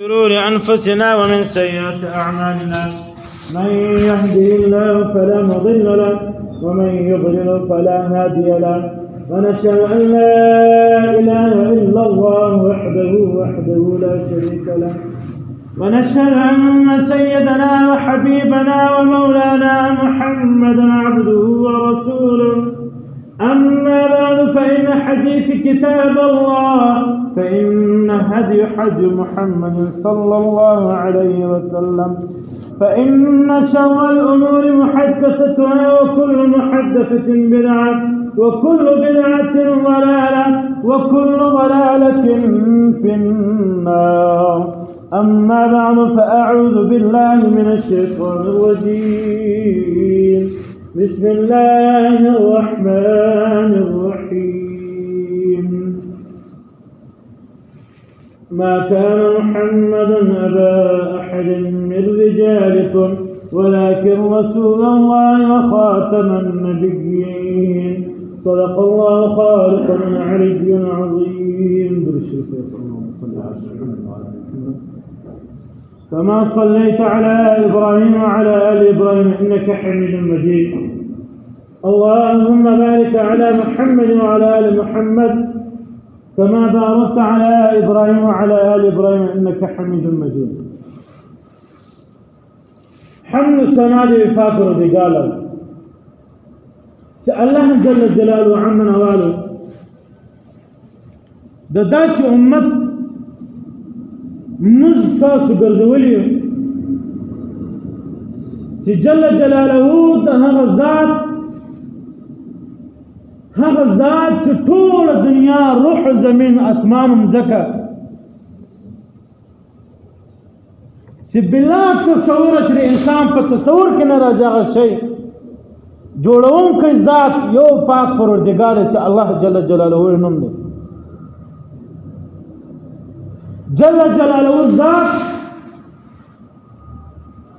شرور أنفسنا ومن سيئات أعمالنا من يهده الله فلا مضل له ومن يضلل فلا هادي له ونشهد أن لا إله إلا الله وحده لا شريك له ونشهد أن سيدنا وحبيبنا ومولانا محمدا عبده ورسوله أما بعد فإن حديث كتاب الله فإن هدي محمد صلى الله عليه وسلم فإن شر الأمور محدثتها وكل محدثة بدعة وكل بدعة ضلالة وكل ضلالة في النار. أما بعد فأعوذ بالله من الشيطان الرجيم. بسم الله الرحمن الرحيم. ما كان محمد أبا أحد من رجالكم ولكن رسول الله وخاتم النبيين. صدق الله خالقنا العلي العظيم. كما صليت على إبراهيم وعلى آل إبراهيم إنك حميد مجيد. اللهم بارك على محمد وعلى آل محمد كما باركت على إبراهيم وعلى آل إبراهيم إنك حميد مجيد. حمد السناد فاكر رجالا الله جل جلاله عمنا والو داش أمت مز تاسو ګرځولي چې جل جلاله د هغه ذات چې ټول دنیا روح زمین اسمان مزکه چې بلا تصور چې انسان په تصور کې نه راځي هغه شی جوړونکی ذات یو پاک پروردگار چې الله جل جلاله نوم دی. جل جلاله ذات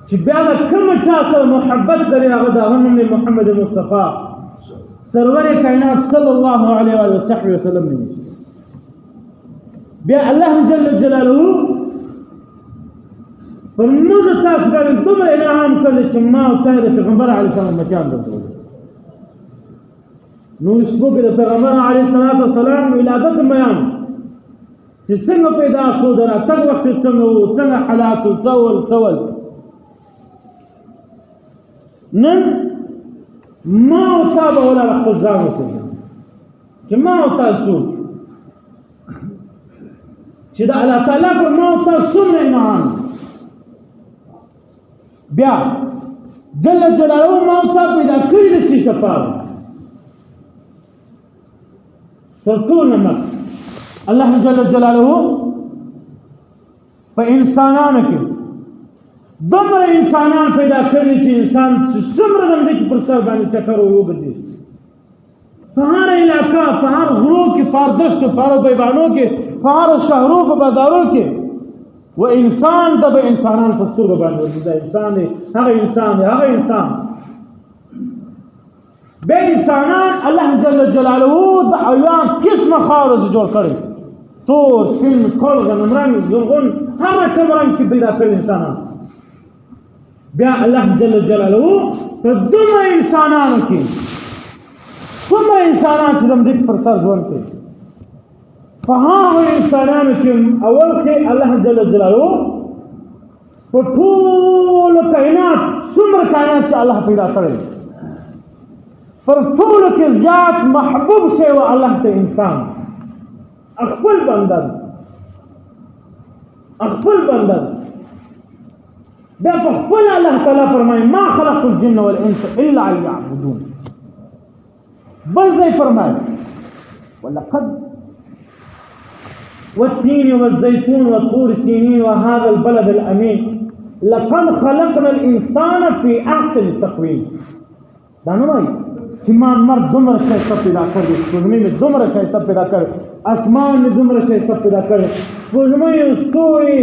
چې بیا د کوم چا سره محبت لري هغه د نوم محمد مصطفی سرور کائنات صلی الله علیه و صحبه وسلم دی. بیا الله جل جلاله پر موږ تاسو باندې دومره انعام کړی چې ما او تاسو د پیغمبر علیه السلام مکان درلود. نو اسبوع د پیغمبر علیه السلام ولادت بیان چې څنګه پیدا شو درا تک وخت څنګه وو څنګه حالات څول نن ما او تاسو ولا خپل ځان وکړي چې ما او تاسو چې د الله تعالی پر ما او تاسو انعام بیا جل جلاله ما او تاسو پیدا کړی چې شفاعت فرتون مک الله جل جلاله په انسانانو کې دومره انسانان پیدا کړي چې انسان څومره د دې پر سر باندې ټکر وګرځي. په هر علاقه په هر غرو کې په هر دشت په هر بیابانو کې په هر شهرو په بازارو کې و انسان د انسانان په سترګو باندې د انسان هغه انسان به انسانان الله جل جلاله د ایام قسمه خارج جوړ کړي تور سپین کلغه نمرنګ زرغون هر کوم رنګ کې پیدا کړي انسانان. بیا الله جل جلاله په دومره انسانانو کې څومره انسانان چې د دې پر سر ژوند کوي په هغه انسانانو کې اول کې الله جل جلاله په ټول کائنات څومره کائنات چې الله پیدا کړي پر ټول کې زیات محبوب شی و الله ته انسان خپل بندر دا په خپل الله تعالی فرمایي ما خلق الجن والانس الا ليعبدون. بل ځای فرمایي ولقد والتين والزيتون والطور سينين وهذا البلد الامين لقد خلقنا الانسان في احسن تقويم. دا نه وایي چې ما مرد دومره ښایسته پیدا کړی سپوږمۍ مې دومره ښایسته پیدا کړی اسمان مې دومره ښایسته پیدا کړی سپوږمۍ ستوري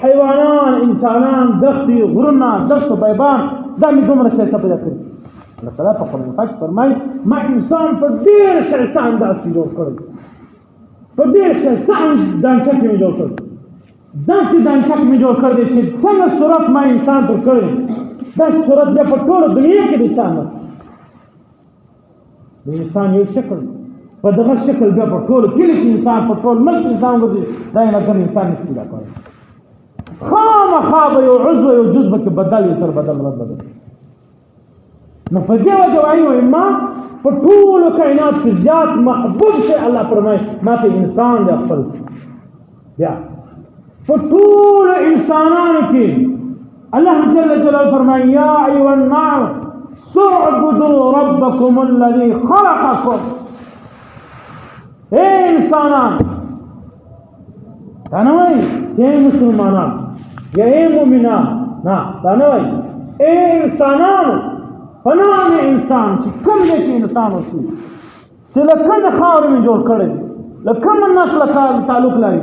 حیوانان انسانان دښتې غرونه دښت بیابان دا مې دومره ښایسته پیدا کړي. الله تعالی په قرآن پاک فرمایي ما انسان په ډېر ښایسته انداز کې جوړ کړی په ډېر ښایسته دانچه کې مې جوړ کړی داسې دانچک مې جوړ کړی دی چې څنګه صورت ما انسان ته کړی داسې صورت بیا په ټوله دنیا کې د انسان د انسان یو شکل په دغه شکل بیا په ټولو کلي کې انسان په ټول ملک انسان ګرځي دا یې نظر انسان نشي پیدا کولی خامخا به یو عضو یو جز به کې بدل وي سر بدل رد بدل نو په دې وجه وایي ما په ټولو کائنات کې زیات محبوب شی الله فرمایي ما ته انسان دی خپل بیا په ټولو انسانانو کې الله جل جلاله فرمایي یا ایها الناس اعبدوا ربکم الذي خلقکم اے انسانان دا نه وایي اے مسلمانان یا اے مومنان نه دا نه وایي اے انسانانو په نام انسان چې کوم دی چې انسان اوسي چې له کومې خاورې مې جوړ کړی له کوم نسل تعلق لري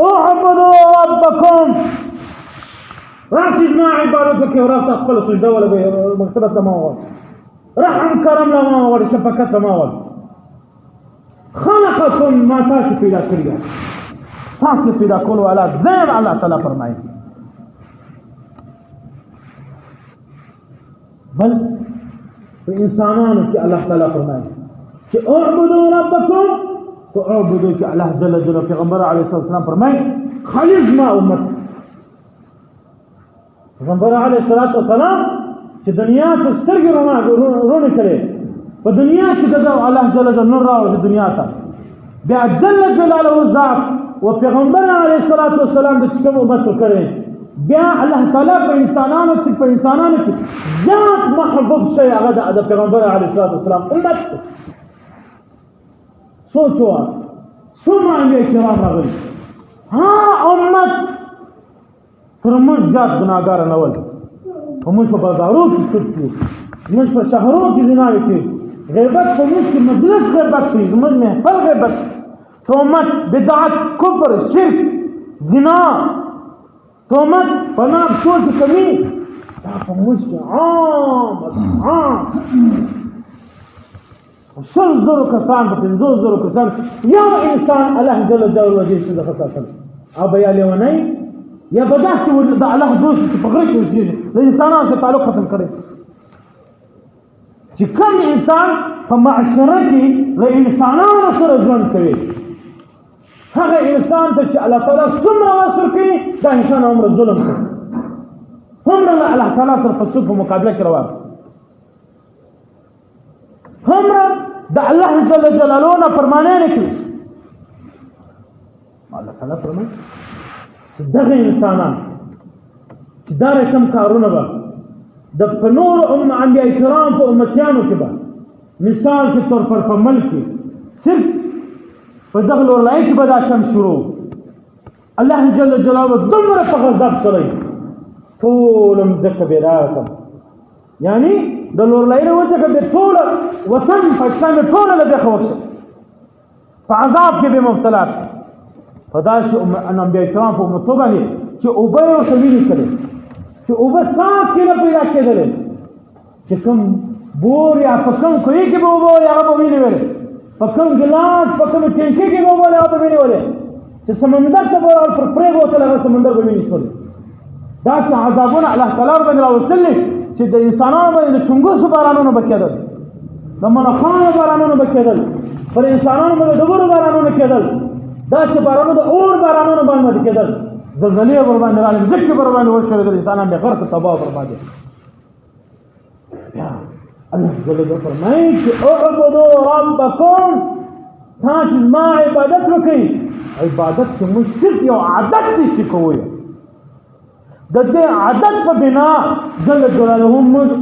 اعبدوا ربکم راشي زما عبادت وکړئ او راته خپله سجده ولګوئ مغفرت ته ما ووایي رحم کرم له ما ووایي شفقت له ما ووایي خلقکم ما تاسو پیدا کړي ده تاسو پیدا کولو والا زین الله تعالی فرمایي بل په انسانانو کې الله تعالی فرمایي چې اعبدوا ربکم تو اعبدوا چې الله جل جلاله پیغمبر علیه السلام فرمایي خالص ما امت پیغمبر علیه السلام چې دنیا په سترګې رونه کړي په دنیا کې د الله جل جلاله نور راوړي دنیا ته بیا جل جلاله ذات او پیغمبر علیه السلام د کوم امت کړي بیا الله تعالی په انسانانو کې ذات محبوب شي هغه د پیغمبر علیه السلام امت سوچو څومره انبیاء کرام راغلي ها امت تر موږ زیات ګناهګار نه ول موږ په بازارو کې سود کوو موږ په شهرو کې زناوې کوي غیبت په موږ کې مجلس غیبت کوي زموږ محفل غیبت تهمت بدعت کفر شرک زنا تهمت په نام سود کمی دا په موږ کې عام شل زرو کسان په 50 زرو کسان یو انسان الله جل جلاله دې څه د خطا کړ او بیا لیونی یا بداسې د الله دوست چې په غره کې اوسېږي د انسانانو سره تعلق ختم کړی چې کوم انسان په معاشره کې له انسانانو سره ژوند کوي هغه انسان ته چې الله تعالی څومره وسر کوي دا انسان عمره ظلم کوي هومره الله تعالی سره په څوک په مقابله کې روان هومره د الله جل جلاله نه فرمانه نه کوي الله تعالی فرمایي دغه انسانان چې دا رقم کارونه به د په نورو انبیاء کرام په امتیانو کې به مثال کے طور پر په ملک کې صرف په دغه لورلای کې به دا چم شروع الله جل جلاله دومره په غضب سره ټول مځکه به راکم یعنی د لورلای نه وځه به ټول وطن پاکستان ټول له دغه وخت په عذاب کې به مبتلا فداش انبیاء کرام په امتو باندې چې اوبه او سمینی کړي چې اوبه صاف کې نه پیدا کېدل چې کوم بور یا په کوم کوي کې به اوبه هغه به ویني وره په کوم ګلاس په کوم ټینکی کې به اوبه هغه به ویني وره چې سمندر ته به پر پرې بوتل هغه سمندر به ویني شول دا چې عذابونه الله تعالی باندې راوستل چې د انسانانو باندې د چنګوسو بارانونو بکېدل د منخانو بارانونو بکېدل پر انسانانو باندې د ورو بارانونو کېدل دا چې بارانو د اور بارانونو باندې کېدل زلزلې ور باندې راځي ځکه ور باندې وشول د انسانانو به غرق تباہ برباد یا الله جل جلاله فرمایي چې اعبدوا ربکم تاسو ما عبادت وکړئ عبادت کې مشرک یو عادت دي چې کوی د دې عادت په بنا جل جلاله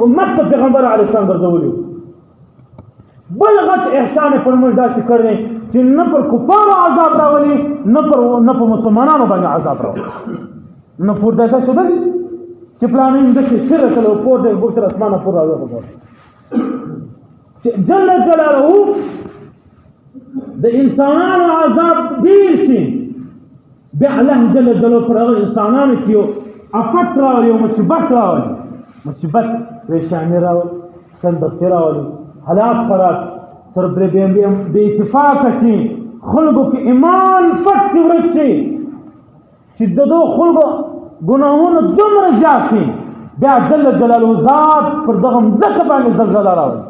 امت پیغمبر علیه السلام ګرځولي بلغت احسان پر موږ دا چې کړی چې نه پر کفارو عذاب راولي نه په مسلمانانو باندې عذاب راولي نه پور داسې څه دی چې پلانې داسې سره کله پور دی ګوتر اسمانه پور راوړي چې جل جلاله د انسانانو عذاب ډیر شي بیا الله جل جلاله پر هغه انسانانو کې یو افت راولي یو مصیبت راولي مصیبت پریشاني راولي سندبتي راولي حالات خراب سر بے اتفاق شي خلقو کې ایمان پټ ورک شي چې د دو خلکو ګناهونه دومره زیات شي بیا جل جلاله ذات پر دغه مځکه باندې زلزله راولي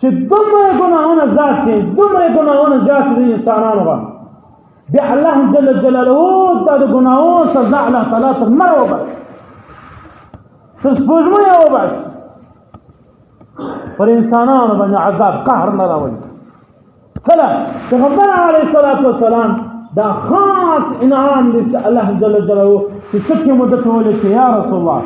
چې دومره ګناهونه زیات شي دومره ګناهونه زیات شي د انسانانو باندې بیا الله جل جلاله دا د ګناهونو سزا الله تعالی تر مر وباسي تر سپوږمۍ وباسي پر انسانانو باندې عذاب قهر نه راولي کله پیغمبر علیه الصلاة والسلام دا خاص انعام دی الله جل جلاله چې څه مدته ولې یا رسول الله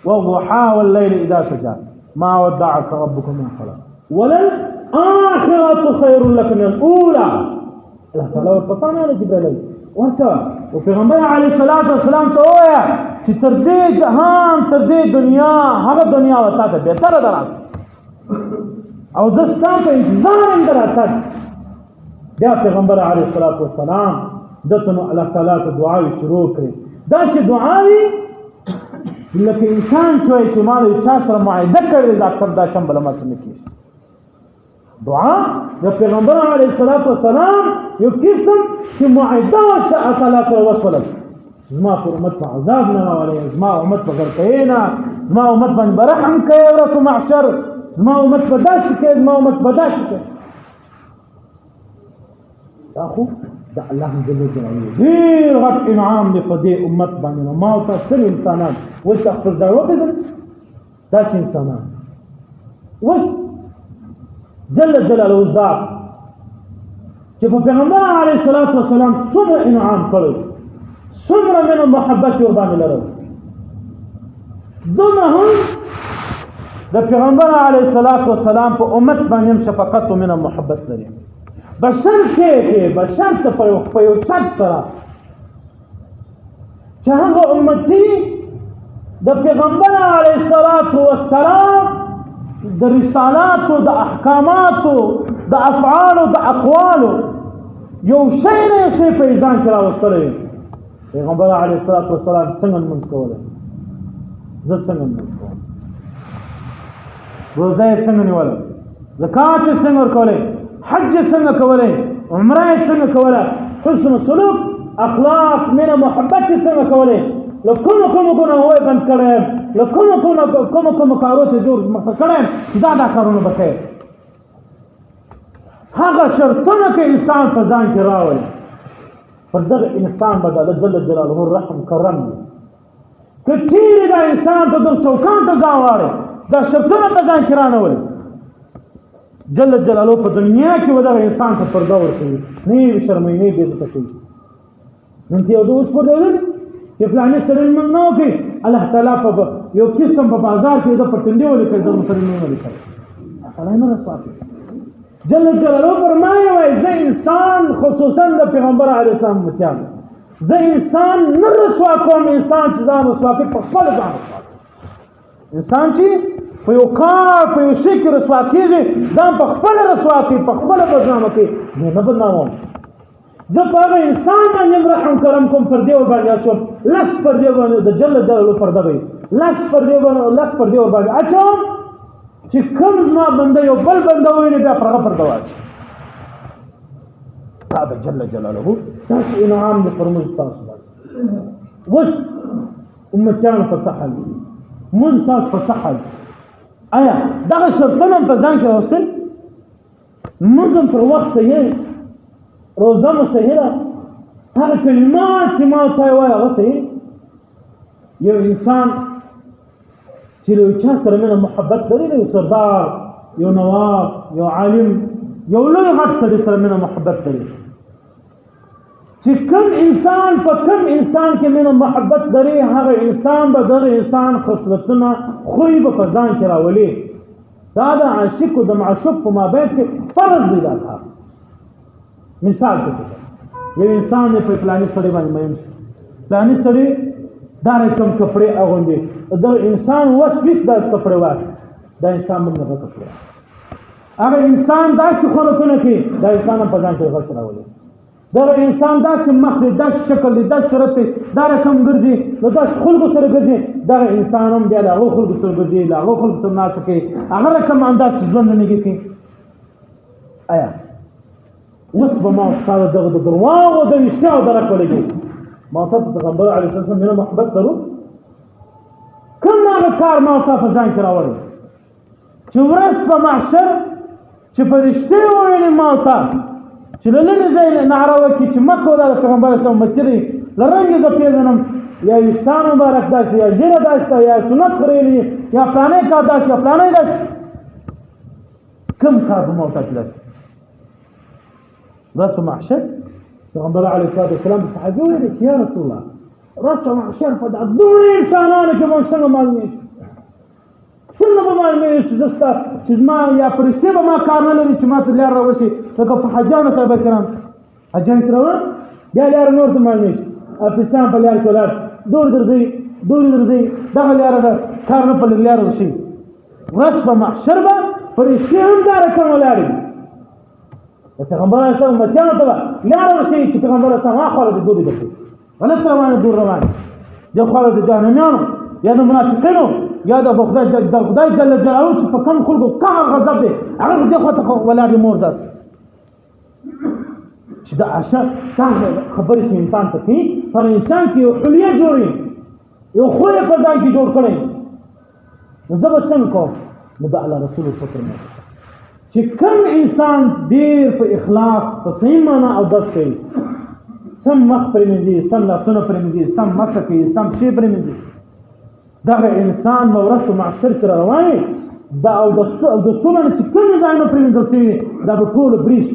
والضحى والليل اذا سجى ما ودعك ربك ما قلى وللآخرة خير لك من الأولى الله تعالی ورپسانه له جبرائیل ورته او پیغمبر علیه الصلاة والسلام ته ووایه چې تر دې جهان تر دې دنیا هغه دنیا وتا ته بهتره ده او زه ستا په انتظار یم د راتګ بیا پیغمبر علیه الصلاة والسلام دته نو الله تعالی ته دعاوې شروع کړې داسې دعاوې لکه انسان چې وایي چې ما له چا سره معاهده کړې ډاکټر دا چم بله ماته نه کېږي دعا د پیغمبر علیه الصلاة والسلام یو قسم چې معاهده وشته الله تعالی ته وشوله زما پر امت په عذاب نه راولئ زما امت په غرقۍ نه زما امت باندې به رحم کوئ ورځ محشر زما امت به داسې کوي زما امت به داسې کوي دا خو د الله جل جلاله ډېر غټ انعام دی په دې امت باندې نو ما ورته څل انسانان اوس خپل ځای وپېژنه داسې انسانان اوس جل جلاله ذات چې په پیغمبر علیه الصلاة والسلام څومره انعام کړی څومره مینه محبت یې ورباندې لرل دومره هم د پیغمبر علیه الصلاة والسلام په امت باندې هم شفقت او مینه محبت لري بشر کې بشر ته په یو شرط سره چې هغه امتي د پیغمبر علیه الصلاة والسلام د رسالاتو د احکاماتو د افعالو د اقوالو یو شی نه یو شی په ځان کې راوستلی پیغمبر علیه الصلاة والسلام څنګه لمونځ کولی زه څنګه لمونځ کوم روزه یې څنګه نیوله زکات یې څنګه ورکولی حج یې څنګه کولی عمره یې څنګه کوله حسن سلوک اخلاق مینه محبت یې څنګه کولی له کومو ګناهونو یې بند کړی یم له کومو کارو ته جوړ مخته کړی یم دا کارونه به کوې هغه شرطونه که انسان په ځان کې راولي پر دغه انسان به د الله جل جلاله رحم کرم وي که چیرې دا انسان ته دغه چوکان ته ځان واړی دا شرطونه په ځان کې رانولي جل جلاله په دنیا کې به دغه انسان ته پرده ورکوي نه یې شرموي نه یې بېعزته کوي نن چې یو د اوس پرده چې فلاني سره لمونځ نه وکړي الله تعالی په یو قسم په بازار کې د پر ټنډې ولیکل د مسلمانانو ولیکل الله نه رسوا کوي جل جلاله فرمایي وایي زه انسان خصوصا د پیغمبر علیه السلام امتیان زه انسان نه رسوا کوم انسان چې ځان رسوا کوي په خپل ځان رسوا کوي انسان چې په یو کار په یو شي کې رسوا کېږي ځان په خپله رسوا کوي په خپله بدنامه کوي زه نه بدناموم زه په هغه انسان باندې رحم کرم کوم پردې ورباندې اچوم لس پردې باندې د جل جلاله پرده وي لس پردې ورباندې اچوم چې کوم زما بنده یو بل بنده وویني بیا پر هغه پرده واچوي دا د جل جلاله داسې انعام دی پر موږ تاسو باندې اوس امتیانو په څه حال موږ تاسو په څه حال آیا دغه شرطونه په ځان کې راوستل موږ هم پر وخت صحیح روزه مو صحیح ده هغه کلمات چې ما ورته وایي هغه صحیح یو انسان چې له چا سره مینه محبت لري یو سردار یو نواب یو عالم یو لوی غټ سړي سره مینه محبت لري چې کوم انسان په کوم انسان کې مینه محبت لري هغه انسان به دغه انسان خصلتونه خوی به په ځان کې راولي دا د عاشق او د معشوق په مابین کې فرض دی دا کار مثال ته یو انسان په فلاني سړي باندې مین شي فلاني سړي دا رقم کپڑے اغوندي دا انسان وس داس کپڑے واخلي دا انسان موږ نه کپڑے هغه انسان دا چې خلکونه کوي دا انسان په ځان کې غوښ راولي دا انسان دا چې مخ دې دا شکل دې دا صورت دا رقم ګرځي نو دا خلکو سره ګرځي دا انسان هم بیا هغه خلکو سره ګرځي هغه خلکو سره ناڅ کوي هغه رقم انداز ژوند نه کوي آیا اوس به ما ستاسو دغه د درواغو د رښتیاو درک ولګي ما ته پیغمبر علیه السلام مینه محبت درو کوم هغه کار ما ته په ځان کې راوړی چې ورځ په محشر چې فرشتې وویلې ما ته چې له لرې ځای نعره وکړي چې مه کوه دا د پیغمبر اسلام امتي دی له رنګې زه پېژنم یا ویښتان مبارک داسې یا ژیره داسې یا سنت خریلي یا فلانی کار داسې یا فلانی داسې کوم کار به ما ته داسې ورځ په محشر پیغمبر علیه الصلاة والسلام د صحابي وویل چې یا رسول الله ورځ په محشر په دا دومره انسانانو کې به څنګه معلومېږي څنګه به معلومېږي چې زه ستا چې زما یا فرشتې به ما کار نه لري چې ما ته لار راوشي لکه په حجانو صاحب کرام حجان کې راوړم بیا لاره نور ته معلومېږي افغانستان په لار کې ولاړ دور درځي دغه لاره ده کار نه په لاره وشي ورځ په محشر به فرشتې هم دا رقم ولاړې د پیغمبر اسلام امتیانو ته به لاره وشي چې پیغمبر اسلام هاخوا د دورې درځي غلط روانه دور روانه یو خوا د جهنمیانو یا د منافقینو یا د خدای جل جلاله چې په کوم خلکو کار غضب دی هغه دې خوا ته ولاړ دی مور ذات چې د عاشق څنګه خبرې چې انسان ته کوي پر انسان کې یو حلیه جوړي یو خو یې په ځان کې جوړ کړی نو زه به څنګه کوم نو د الله رسول فکر مې چې کوم انسان ډېر په اخلاص په صحیح معنا او بس کوي سم مخ پرې مینځي سم لاسونه پرې مینځي سم مخه کوي سم شی پرې مینځي دغه انسان به ورځ په محشر کې روان وي دا او د څومره چې کوم ځایونه پرې مینځل شوي دا به ټول بریش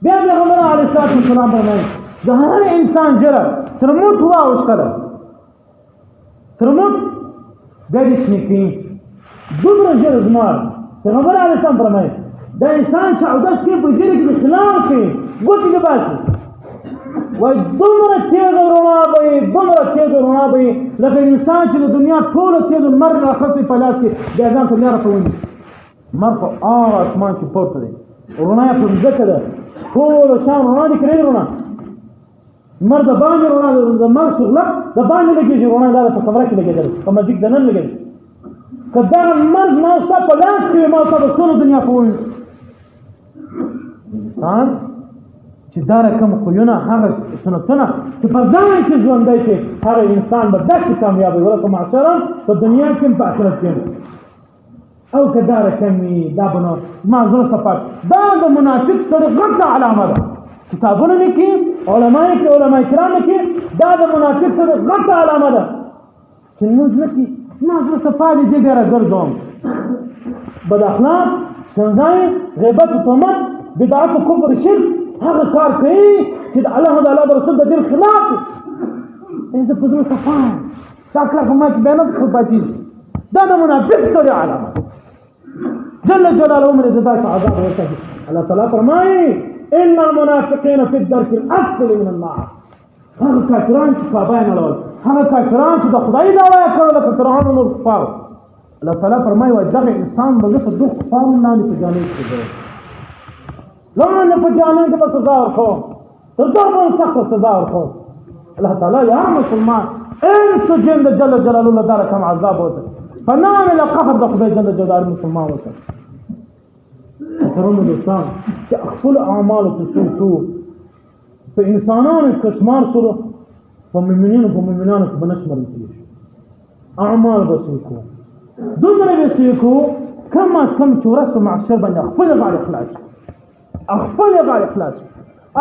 بیا پیغمبر علیه الصلاة والسلام فرمایي د هر انسان جره تر موت واوښتله تر موت بیا دې شنې کوي دومره ژر زمار پیغمبر علیه السلام فرمایي دا انسان چې اودس کوي په ژیره کې خلاف کوي ګوتې دې باسي وایي دومره تېزه رڼا به وي لکه انسان چې د دنیا ټوله تېز لمر راخلي په لاس کې بیا ځان ته لاره ته ونیسي لمر په اسمان کې پورته دی رڼا یې په مځکه ده ټوله شان رڼا دي کړې رڼا لمر د باندې رڼا د لمر شغله د باندې لګېږي رڼا دا په کمره کې لګېدل په مسجد دننه لګېږي که دغه لمر زما ستا په لاس کې وي ما ستا به ټوله دنیا په وویني انسان چې دا رقم خویونه هغه سنتونه چې په ځان کې ژوندی شي هغه انسان به داسې کامیاب وي ورځ معاشره په دنیا کې هم په آخرت کې هم او که دا رقم وي دا به نو زما زړه صفات دا د منافق سره غټه علامه ده کتابونه لیکي علما کرام لیکي دا د منافق سره غټه علامه ده چې لمونځ نه کوي زما زړه صفا دي دې بیا راګرځوم بد اخلاق شنځای غیبت تهمت بدعت کفر شرک هغه کار کوي چې د الله او د الله رسول د دین خلاف دی زه په زړه صفا دا کار په ما کې بیا نه پاتېږي دا د منافق سره علامه جل جلاله من ذات عذاب ورته الله تعالی فرمایي ان المنافقين في الدرك الاسفل من النار هغه کافران چې کعبه نه لول هغه کافران چې د خدای دعوا کوي لکه فرعون او کفار الله تعالی فرمایي وای دغه انسان به په دوه کفارو باندې په جانب کې دی لمن په جانب کې به سزا ورکوم تر ټولو سخت سزا ورکوم الله تعالی یا مسلمان ان سجن جل جلاله الله تعالی کوم عذاب وته فنام الى قهر د خدای جل جلاله مسلمان وته ترونه دوستان چې خپل اعمال ته څو په انسانانو کشمار سره په مؤمنانو په بنشمل کیږي اعمال بسيكو دومره بسيكو كما كم تورث مع الشر باندې خپل غاړه اخلاص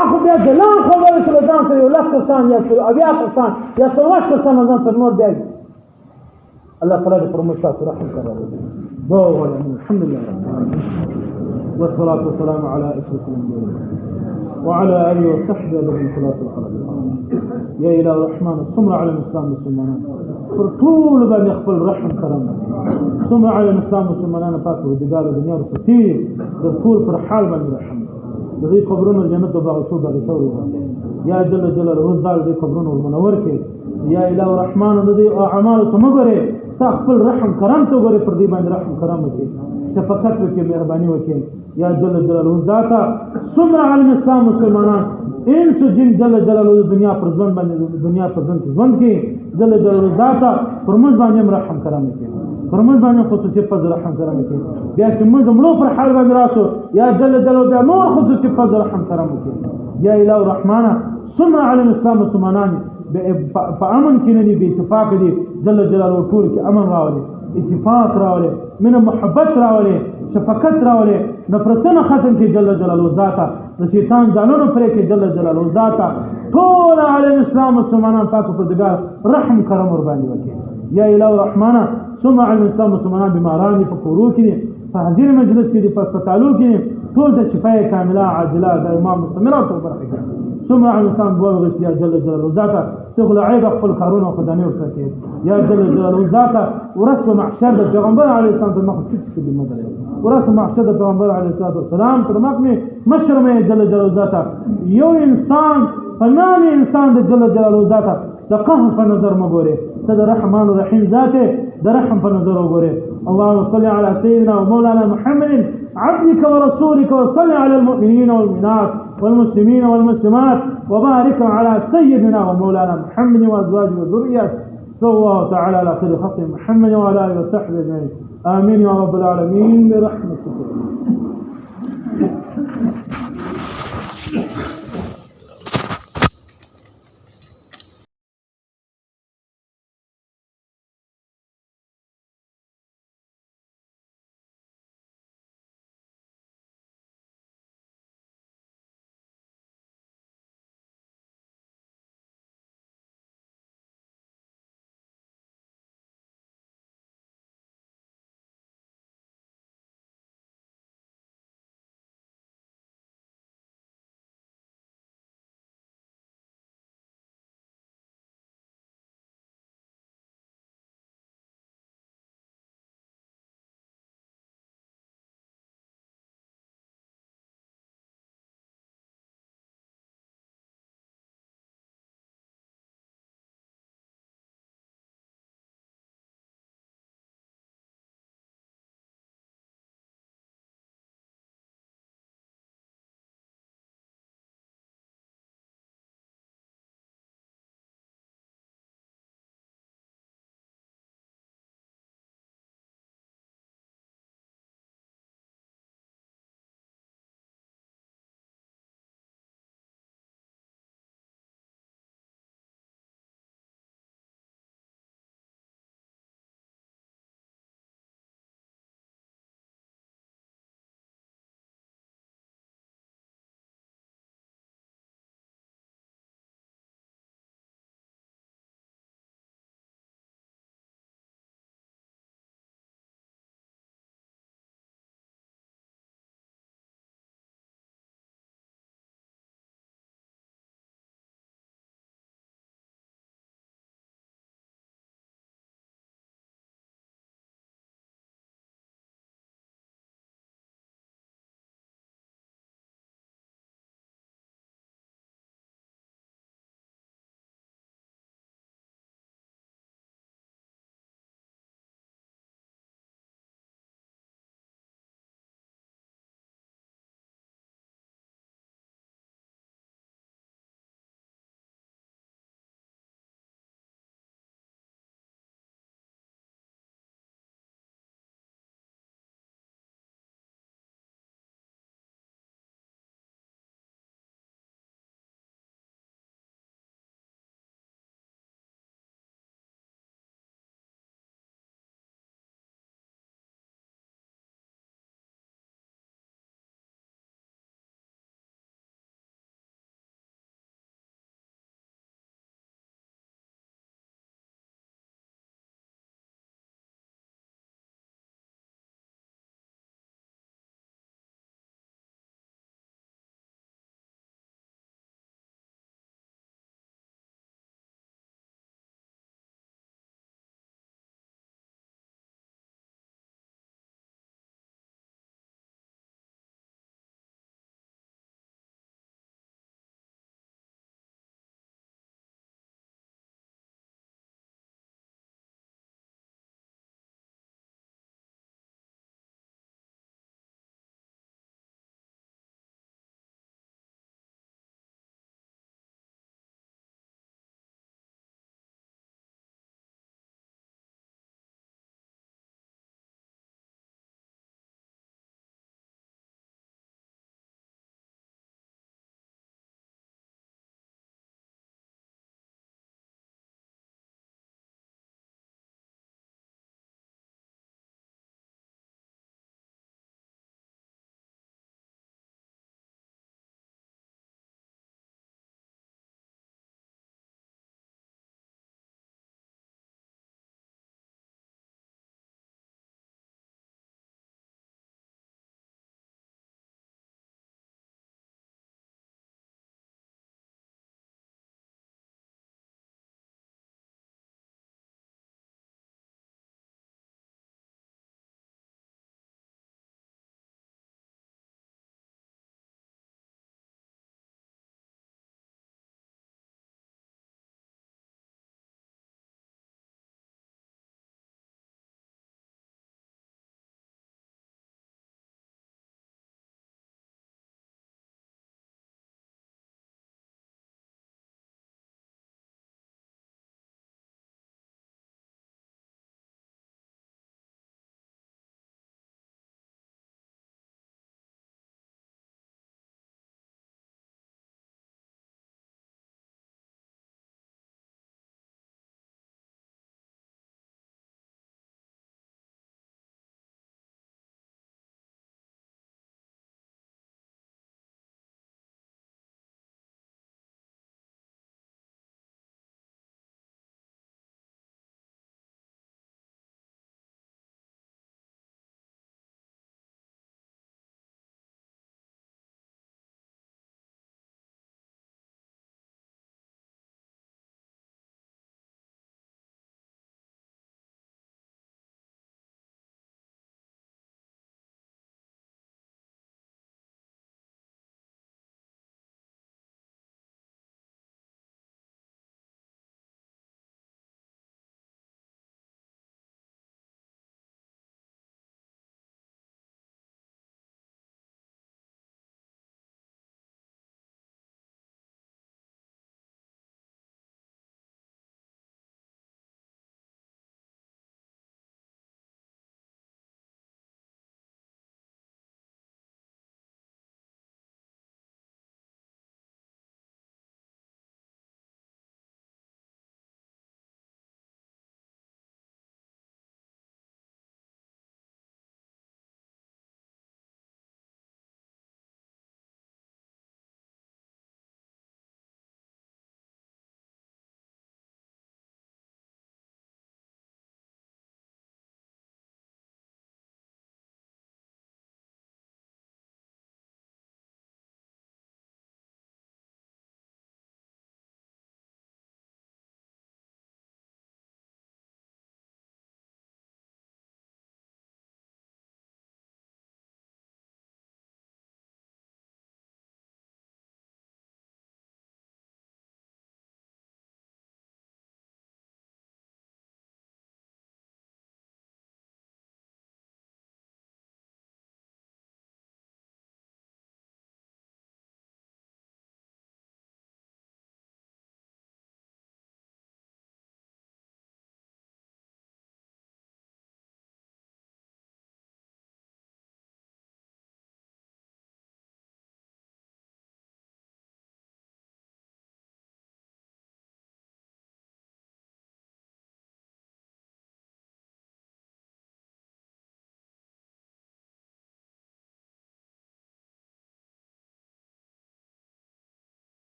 اخو بیا د لا خبره چې ځان ته یو لاس کسان یا بیا کسان یا څلوش کسان ځان پر نور دی الله تعالی پر موږ تاسو رحم وکړي الحمد لله والصلاة والسلام على أشرف الأنبياء وعلى آله وصحبه أجمعين صلاة والسلام يا إله الرحمن الصمر على الإسلام والسلمان فرطول بأن يقبل رحم كرم صمر على الإسلام والسلمان فاكه ودقال الدنيا والستير ذكول فرحال بأن يرحم ذي قبرون الجنة وبعثوا بغيثور يا جل جلاله الزال ذي قبرون والمنور يا إله الرحمن ذي أعمال تمغري تقبل رحم كرم تغري فردي بأن رحم كرم شفقت وکي مهرباني وکي یا جل جلاله ذاتا سمر على الاسلام مسلمانان انس جن جل جلاله دنیا پر ځوان باندې دنیا پر ځوان کې جل جلاله ذاتا پر موږ باندې رحم کرم وکي پر موږ باندې خصوصي فضل رحم کرم وکړي بیا چې موږ مړو پر حال باندې راسو یا جل جلاله بیا نور خصوصي فضل رحم کرم وکړي یا الهي الرحمن ثم على الاسلام مسلمانان په امن کې نه دي به اتفاق دي جل جلاله ټول کې امن راولي اتفاق راولي من محبت راولي شفقت راولي نفرتونه ختم کې جل جلاله ذاته د شیطان ځانونو پرې کې جل جلاله ذاته ټول على الاسلام مسلمانان پاک پردگار رحم کرم ور باندې وکړي یا الهي الرحمن ثم على الاسلام مسلمانان بیماران په کورو کې په حاضر مجلس کې په هسپتالو کې ټول د شفای کامله عاجله د امام مستمره او برکت ثم على الاسلام بوغ يا جل جلاله ذاته تغلى عيب خپل کارونه خدانه ورته یا جل جلاله ذاته ورث محشر د پیغمبر علیه السلام په مخ کې د مدد ورث محشر د پیغمبر علیه السلام پر مخ می مشرمه جل جلاله ذاته یو انسان فنان انسان د جل جلاله ذاته د قهر په نظر مګوره ته د رحمان الرحیم ذاته د رحم په نظر وګوره اللهم صل على سيدنا ومولانا محمد عبدك ورسولك وصل على المؤمنين والمؤمنات والمسلمين والمسلمات وبارك على سيدنا ومولانا محمد وازواجه وذريته صلى الله تعالى على خير خلق محمد وعلى اله وصحبه اجمعين امين يا رب العالمين برحمتك